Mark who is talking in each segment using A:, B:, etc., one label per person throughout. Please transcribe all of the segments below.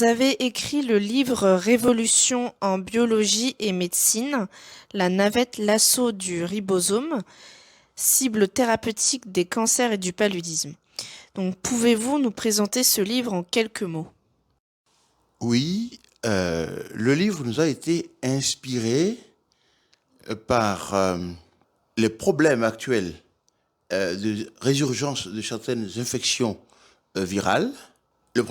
A: Vous avez écrit le livre Révolution en biologie et médecine, la navette l'assaut du ribosome, cible thérapeutique des cancers et du paludisme. Donc, pouvez-vous nous présenter ce livre en quelques mots?
B: Oui, le livre nous a été inspiré par les problèmes actuels de résurgence de certaines infections virales, le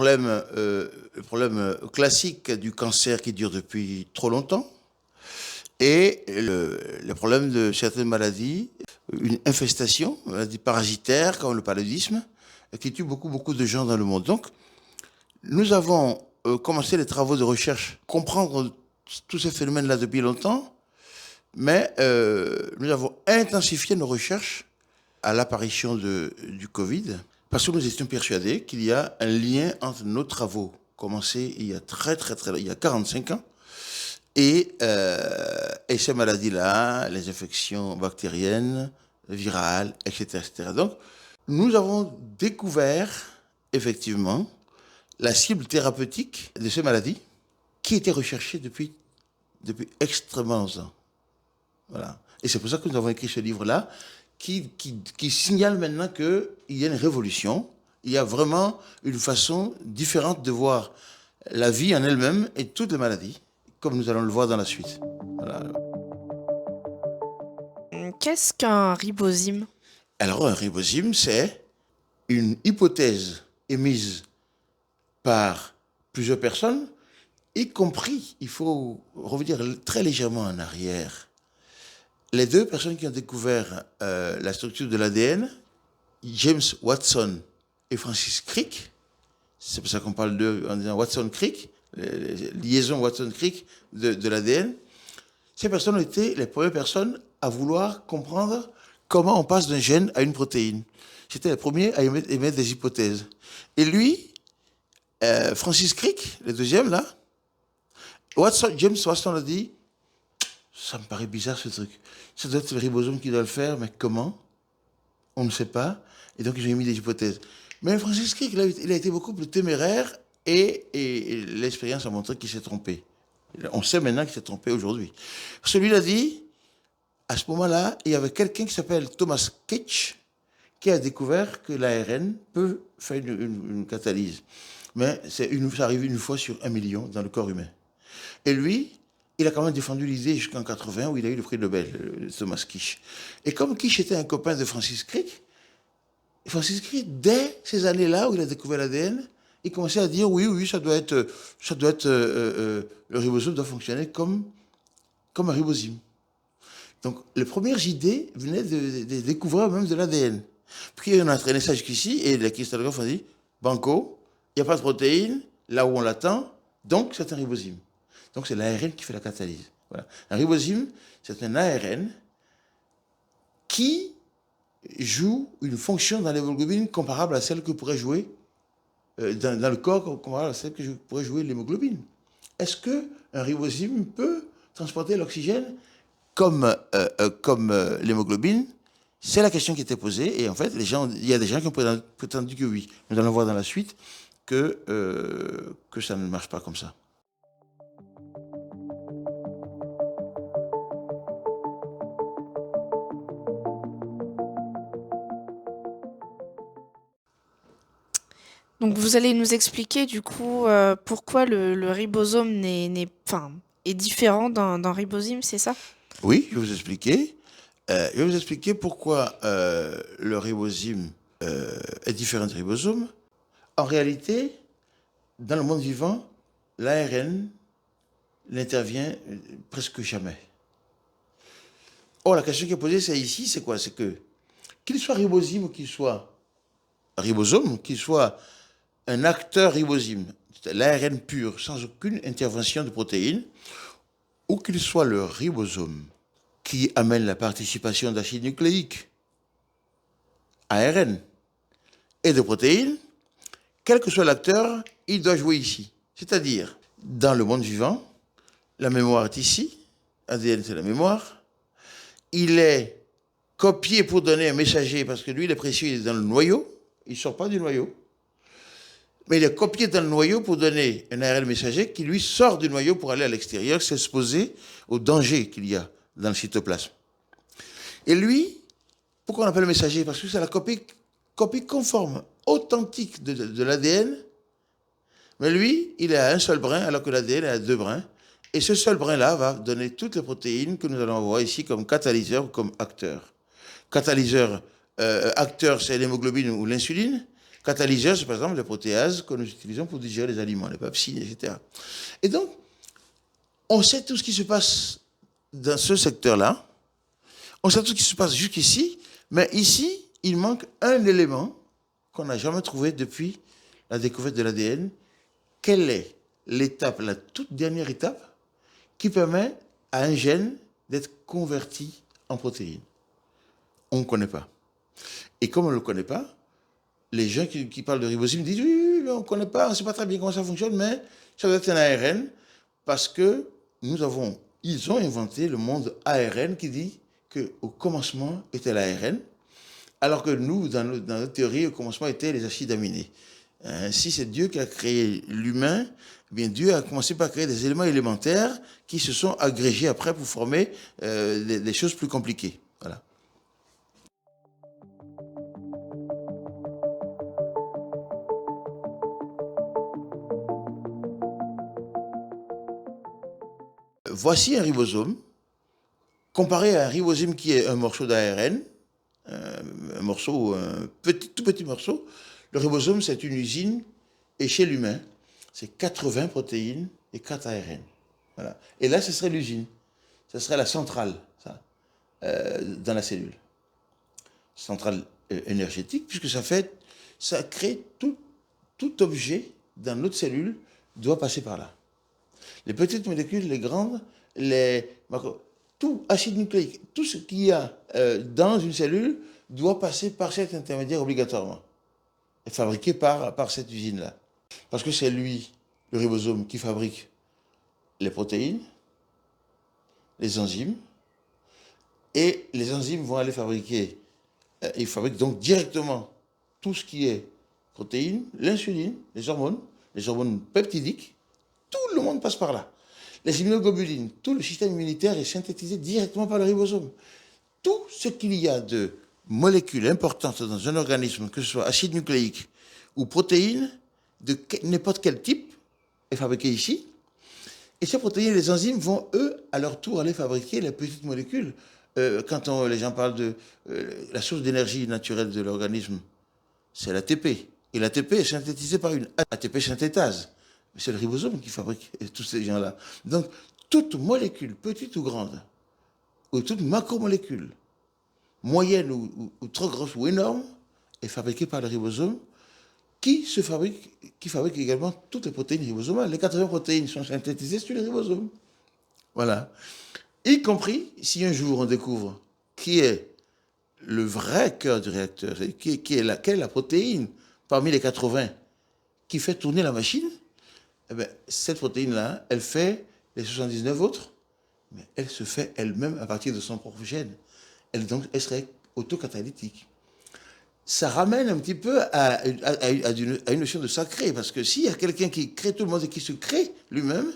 B: problème classique du cancer qui dure depuis trop longtemps, et le problème de certaines maladies, une infestation, maladie parasitaire comme le paludisme, qui tue beaucoup de gens dans le monde. Donc, nous avons commencé les travaux de recherche, comprendre tous ces phénomènes-là depuis longtemps, mais nous avons intensifié nos recherches à l'apparition du Covid, parce que nous étions persuadés qu'il y a un lien entre nos travaux commencés il y a il y a 45 ans, et ces maladies-là, les infections bactériennes, virales, etc., etc. Donc, nous avons découvert, effectivement, la cible thérapeutique de ces maladies qui était recherchée depuis extrêmement longtemps. Voilà. Et c'est pour ça que nous avons écrit ce livre-là qui signale maintenant qu'il y a une révolution, il y a vraiment une façon différente de voir la vie en elle-même et toutes les maladies, comme nous allons le voir dans la suite. Voilà.
A: Qu'est-ce qu'un ribosome?
B: Alors, un ribosome, c'est une hypothèse émise par plusieurs personnes, y compris, il faut revenir très légèrement en arrière. Les deux personnes qui ont découvert la structure de l'ADN, James Watson et Francis Crick, c'est pour ça qu'on parle d'eux en disant Watson-Crick, les liaisons Watson-Crick de l'ADN, ces personnes ont été les premières personnes à vouloir comprendre comment on passe d'un gène à une protéine. C'était les premiers à émettre des hypothèses. Et lui, Francis Crick, le deuxième là, James Watson a dit, ça me paraît bizarre ce truc. Ça doit être le ribosome qui doit le faire, mais comment? On ne sait pas. Et donc ils ont mis des hypothèses. Mais Francis Crick, il a été beaucoup plus téméraire et l'expérience a montré qu'il s'est trompé. On sait maintenant qu'il s'est trompé aujourd'hui. Celui-là a dit, à ce moment-là, il y avait quelqu'un qui s'appelle Thomas Ketch qui a découvert que l'ARN peut faire une catalyse. Mais ça arrive une fois sur 1 million dans le corps humain. Et lui, il a quand même défendu l'idée jusqu'en 80 où il a eu le prix Nobel, Thomas Kitch. Et comme Kitch était un copain de Francis Crick, dès ces années-là où il a découvert l'ADN, il commençait à dire oui, ça doit être le ribosome doit fonctionner comme un ribosome. Donc les premières idées venaient des découvreurs même de l'ADN. Puis on a entraîné ça jusqu'ici et les cristallographes ont dit banco, il n'y a pas de protéines là où on l'attend, donc c'est un ribosome. Donc c'est l'ARN qui fait la catalyse. Voilà. Un ribosome, c'est un ARN qui joue une fonction dans l'hémoglobine comparable à celle que pourrait jouer dans le corps, comparable à celle que pourrait jouer l'hémoglobine. Est-ce qu'un ribosome peut transporter l'oxygène comme l'hémoglobine? C'est la question qui était posée et en fait, il y a des gens qui ont prétendu que oui. Nous allons voir dans la suite que ça ne marche pas comme ça.
A: Donc, vous allez nous expliquer du coup pourquoi le ribosome est différent d'un ribosome, c'est ça?
B: Oui, je vais vous expliquer. Je vais vous expliquer pourquoi le ribosome est différent du ribosome. En réalité, dans le monde vivant, l'ARN n'intervient presque jamais. Or, la question qui est posée, c'est ici, c'est quoi? C'est que, qu'il soit ribosome ou qu'il soit ribosome, qu'il soit un acteur ribosome, l'ARN pur, sans aucune intervention de protéines, ou qu'il soit le ribosome qui amène la participation d'acides nucléiques, ARN, et de protéines, quel que soit l'acteur, il doit jouer ici. C'est-à-dire, dans le monde vivant, la mémoire est ici, ADN c'est la mémoire, il est copié pour donner un messager, parce que lui, il est précieux, il est dans le noyau, il ne sort pas du noyau. mais il est copié dans le noyau pour donner un ARN messager qui, lui, sort du noyau pour aller à l'extérieur, s'exposer au danger qu'il y a dans le cytoplasme. Et lui, pourquoi on appelle messager? Parce que c'est la copie conforme, authentique de l'ADN. Mais lui, il est à un seul brin, alors que l'ADN est à 2 brins. Et ce seul brin-là va donner toutes les protéines que nous allons voir ici comme catalyseurs ou comme acteurs. Catalyseur, acteur, c'est l'hémoglobine ou l'insuline. Catalyseur, c'est par exemple les protéases que nous utilisons pour digérer les aliments, les pepsines, etc. Et donc, on sait tout ce qui se passe dans ce secteur-là. On sait tout ce qui se passe jusqu'ici. Mais ici, il manque un élément qu'on n'a jamais trouvé depuis la découverte de l'ADN. Quelle est l'étape, la toute dernière étape, qui permet à un gène d'être converti en protéine? On ne connaît pas. Et comme on ne le connaît pas, les gens qui parlent de ribosome disent oui, on ne connaît pas, on ne sait pas très bien comment ça fonctionne, mais ça doit être un ARN, parce que ils ont inventé le monde ARN qui dit qu'au commencement était l'ARN, alors que nous, dans notre théorie, au commencement étaient les acides aminés. Si c'est Dieu qui a créé l'humain, eh bien Dieu a commencé par créer des éléments élémentaires qui se sont agrégés après pour former des choses plus compliquées. Voilà. Voici un ribosome, comparé à un ribosome qui est un morceau d'ARN, un morceau, tout petit morceau. Le ribosome, c'est une usine, et chez l'humain, c'est 80 protéines et 4 ARN. Voilà. Et là, ce serait l'usine, ce serait la centrale, ça, dans la cellule. Centrale énergétique, puisque ça crée tout objet dans notre cellule doit passer par là. Les petites molécules, les grandes, tout acide nucléique, tout ce qu'il y a dans une cellule doit passer par cet intermédiaire obligatoirement et fabriqué par cette usine-là. Parce que c'est lui, le ribosome, qui fabrique les protéines, les enzymes, et les enzymes vont aller fabriquer, ils fabriquent donc directement tout ce qui est protéines, l'insuline, les hormones peptidiques, tout le monde passe par là. Les immunoglobulines, tout le système immunitaire est synthétisé directement par le ribosome. Tout ce qu'il y a de molécules importantes dans un organisme, que ce soit acide nucléique ou protéines, de n'importe quel type, est fabriqué ici. Et ces protéines, les enzymes vont, eux, à leur tour, aller fabriquer les petites molécules. Quand les gens parlent de la source d'énergie naturelle de l'organisme, c'est l'ATP. Et l'ATP est synthétisé par une ATP synthétase. C'est le ribosome qui fabrique tous ces gens-là. Donc, toute molécule, petite ou grande, ou toute macromolécule, moyenne ou trop grosse ou énorme, est fabriquée par le ribosome, qui fabrique également toutes les protéines ribosomales. Les 80 protéines sont synthétisées sur le ribosome. Voilà. Y compris si un jour on découvre qui est le vrai cœur du réacteur, quelle est la protéine parmi les 80 qui fait tourner la machine, eh bien, cette protéine-là, elle fait les 79 autres, mais elle se fait elle-même à partir de son propre gène. Elle serait autocatalytique. Ça ramène un petit peu à une notion de sacré, parce que s'il y a quelqu'un qui crée tout le monde et qui se crée lui-même,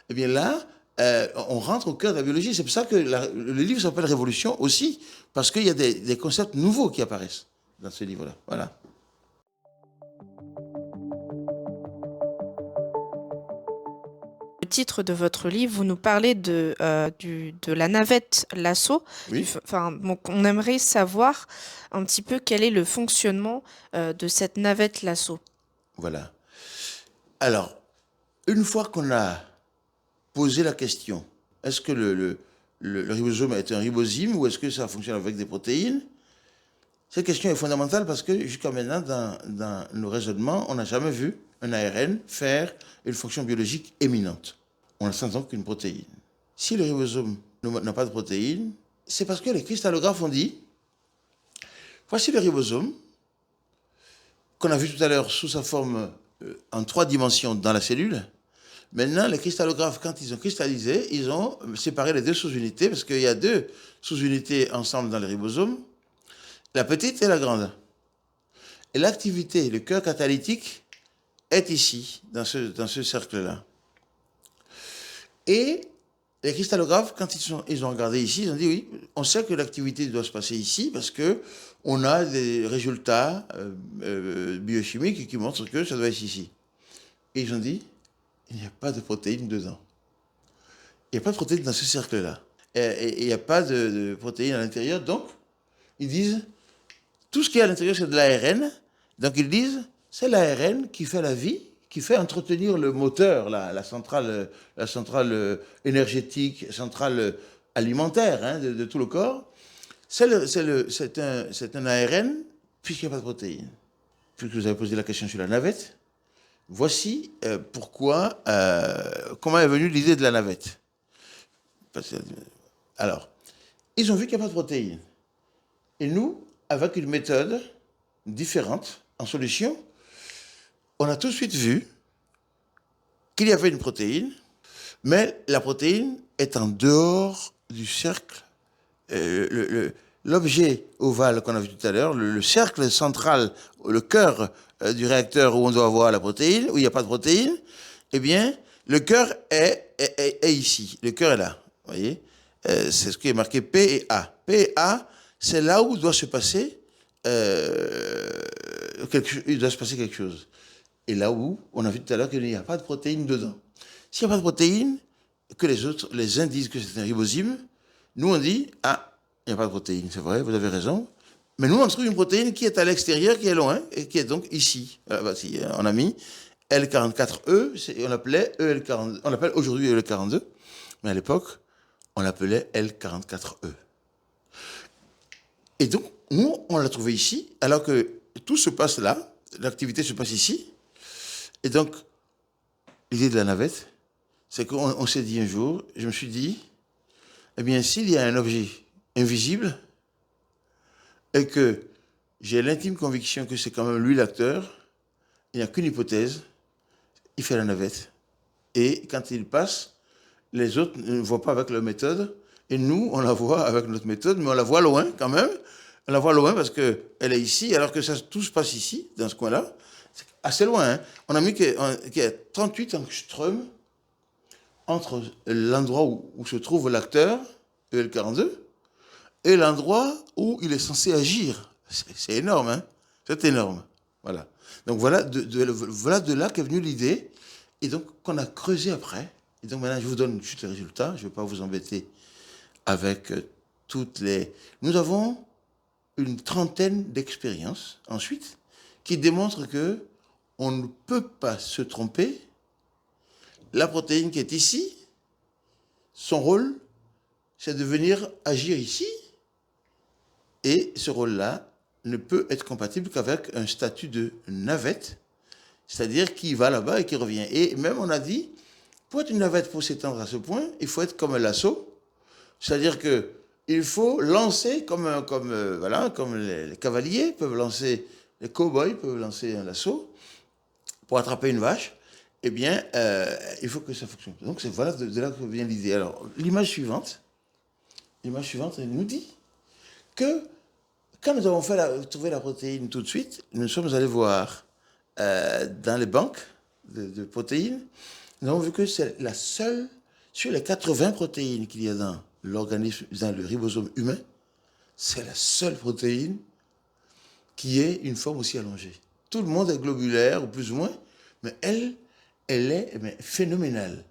B: eh bien là, on rentre au cœur de la biologie. C'est pour ça que le livre s'appelle Révolution aussi, parce qu'il y a des concepts nouveaux qui apparaissent dans ce livre-là. Voilà.
A: Le titre de votre livre, vous nous parlez de la navette Lasso.
B: Oui.
A: Donc on aimerait savoir un petit peu quel est le fonctionnement de cette navette Lasso.
B: Voilà. Alors, une fois qu'on a posé la question, est-ce que le ribosome est un ribozyme ou est-ce que ça fonctionne avec des protéines? Cette question est fondamentale parce que jusqu'à maintenant, dans nos raisonnements, on n'a jamais vu un ARN faire une fonction biologique éminente. On ne donc qu'une protéine. Si le ribosome n'a pas de protéines, c'est parce que les cristallographes ont dit, voici le ribosome, qu'on a vu tout à l'heure sous sa forme en 3 dimensions dans la cellule. Maintenant, les cristallographes, quand ils ont cristallisé, ils ont séparé les 2 sous-unités, parce qu'il y a 2 sous-unités ensemble dans le ribosome, la petite et la grande. Et l'activité, le cœur catalytique, est ici, dans ce cercle-là. Et les cristallographes, quand ils ont regardé ici, ils ont dit oui, on sait que l'activité doit se passer ici parce que on a des résultats biochimiques qui montrent que ça doit être ici. Et ils ont dit, il n'y a pas de protéines dedans. Il n'y a pas de protéines dans ce cercle-là. Et il n'y a pas de protéines à l'intérieur. Donc, ils disent, tout ce qui est à l'intérieur, c'est de l'ARN. Donc, ils disent, c'est l'ARN qui fait la vie, qui fait entretenir le moteur, la centrale énergétique, centrale alimentaire hein, de tout le corps. C'est un ARN, puisqu'il n'y a pas de protéines. Puisque vous avez posé la question sur la navette, voici comment est venue l'idée de la navette. Alors, ils ont vu qu'il n'y a pas de protéines. Et nous, avec une méthode différente, en solution, on a tout de suite vu qu'il y avait une protéine, mais la protéine est en dehors du cercle. L'objet ovale qu'on a vu tout à l'heure, le cercle central, le cœur du réacteur où on doit avoir la protéine, où il n'y a pas de protéine, eh bien, le cœur est ici. Le cœur est là. Vous voyez, c'est ce qui est marqué P et A. P et A, c'est là où doit se passer quelque chose. Et là où on a vu tout à l'heure qu'il n'y a pas de protéines dedans. S'il n'y a pas de protéines, que les uns disent que c'est un ribozyme, nous on dit, ah, il n'y a pas de protéines, c'est vrai, vous avez raison. Mais nous on trouve une protéine qui est à l'extérieur, qui est loin, et qui est donc ici. Voici, on a mis L44E, on l'appelait EL42, on l'appelle aujourd'hui EL42, mais à l'époque, on l'appelait L44E. Et donc, nous, on l'a trouvé ici, alors que tout se passe là, l'activité se passe ici. Et donc, l'idée de la navette, c'est qu'on s'est dit un jour, je me suis dit, eh bien, s'il y a un objet invisible, et que j'ai l'intime conviction que c'est quand même lui l'acteur, il n'y a qu'une hypothèse, il fait la navette. Et quand il passe, les autres ne voient pas avec leur méthode, et nous, on la voit avec notre méthode, mais on la voit loin quand même. On la voit loin parce qu'elle est ici, alors que tout se passe ici, dans ce coin-là. C'est assez loin. Hein. On a mis qu'il y a 38 angstroms entre l'endroit où se trouve l'acteur, EL42, et l'endroit où il est censé agir. C'est énorme, hein. C'est énorme. Voilà. Donc voilà de là qu'est venue l'idée, et donc qu'on a creusé après. Et donc maintenant, je vous donne juste les résultats. Je ne vais pas vous embêter avec toutes les... Nous avons une trentaine d'expériences, ensuite, qui démontrent que on ne peut pas se tromper. La protéine qui est ici, son rôle, c'est de venir agir ici. Et ce rôle-là ne peut être compatible qu'avec un statut de navette, c'est-à-dire qui va là-bas et qui revient. Et même on a dit, pour être une navette, pour s'étendre à ce point, il faut être comme un lasso, c'est-à-dire que il faut lancer comme les cavaliers peuvent lancer, les cow-boys peuvent lancer un lasso pour attraper une vache. Eh bien, il faut que ça fonctionne. Donc, c'est voilà de là que vient l'idée. Alors, l'image suivante, elle nous dit que quand nous avons trouvé la protéine tout de suite, nous sommes allés voir dans les banques de protéines, nous avons vu que c'est la seule, sur les 80 protéines qu'il y a dans l'organisme, dans le ribosome humain, c'est la seule protéine qui ait une forme aussi allongée. Tout le monde est globulaire, ou plus ou moins, mais elle est phénoménale.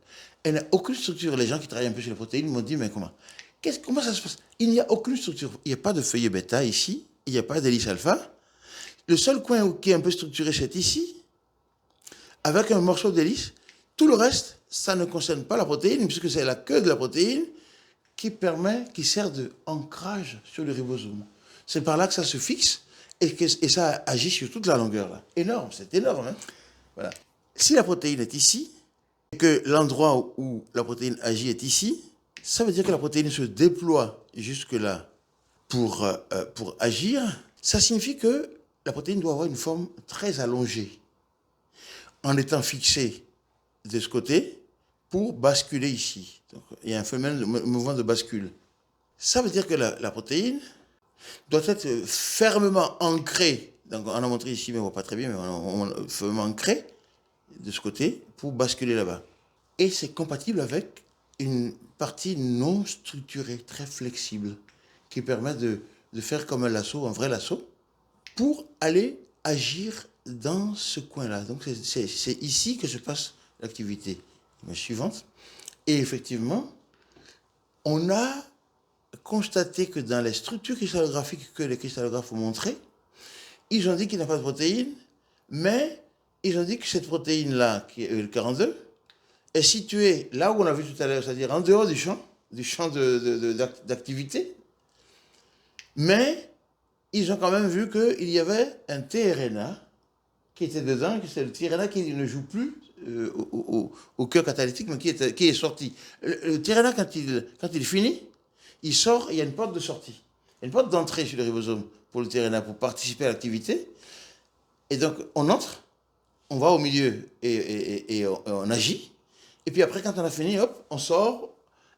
B: Elle n'a aucune structure. Les gens qui travaillent un peu sur les protéines m'ont dit, mais comment ça se passe? Il n'y a aucune structure. Il n'y a pas de feuillet bêta ici, il n'y a pas d'hélice alpha. Le seul coin qui est un peu structuré, c'est ici, avec un morceau d'hélice. Tout le reste, ça ne concerne pas la protéine, puisque c'est la queue de la protéine qui sert d'ancrage sur le ribosome. C'est par là que ça se fixe et ça agit sur toute la longueur. Là. Énorme, c'est énorme. Hein, voilà. Si la protéine est ici, et que l'endroit où la protéine agit est ici, ça veut dire que la protéine se déploie jusque-là pour agir. Ça signifie que la protéine doit avoir une forme très allongée, en étant fixée de ce côté pour basculer ici. Donc, il y a un phénomène de mouvement de bascule. Ça veut dire que la protéine doit être fermement ancrée. Donc, on a montré ici, mais on ne voit pas très bien, mais on fermement ancrée de ce côté pour basculer là-bas. Et c'est compatible avec une partie non structurée, très flexible, qui permet de faire comme un lasso, un vrai lasso, pour aller agir dans ce coin-là. Donc c'est ici que se passe l'activité. Image suivante. Et effectivement, on a constaté que dans les structures cristallographiques que les cristallographes ont montrées, ils ont dit qu'il n'y a pas de protéine, mais ils ont dit que cette protéine-là, qui est le 42, est située là où on a vu tout à l'heure, c'est-à-dire en dehors du champ d'activité, mais ils ont quand même vu qu'il y avait un tRNA qui était dedans, que c'est le tRNA qui ne joue plus au cœur catalytique, mais qui est sorti. Le tRNA, quand il finit, il sort, il y a une porte de sortie. Il y a une porte d'entrée sur le ribosome pour le tRNA, pour participer à l'activité. Et donc, on entre, on va au milieu et on agit. Et puis après, quand on a fini, hop, on sort.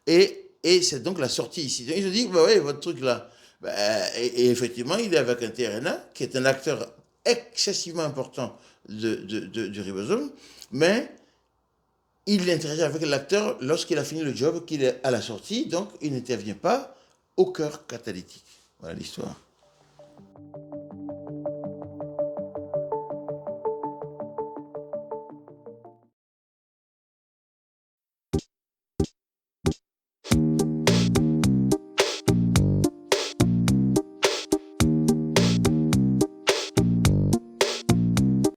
B: Et c'est donc la sortie ici. Donc, ils se disent, bah oui, votre truc là. Bah, et effectivement, il est avec un tRNA, qui est un acteur excessivement important du ribosome, mais il interagit avec l'acteur lorsqu'il a fini le job, qu'il est à la sortie, donc il n'intervient pas au cœur catalytique. Voilà l'histoire.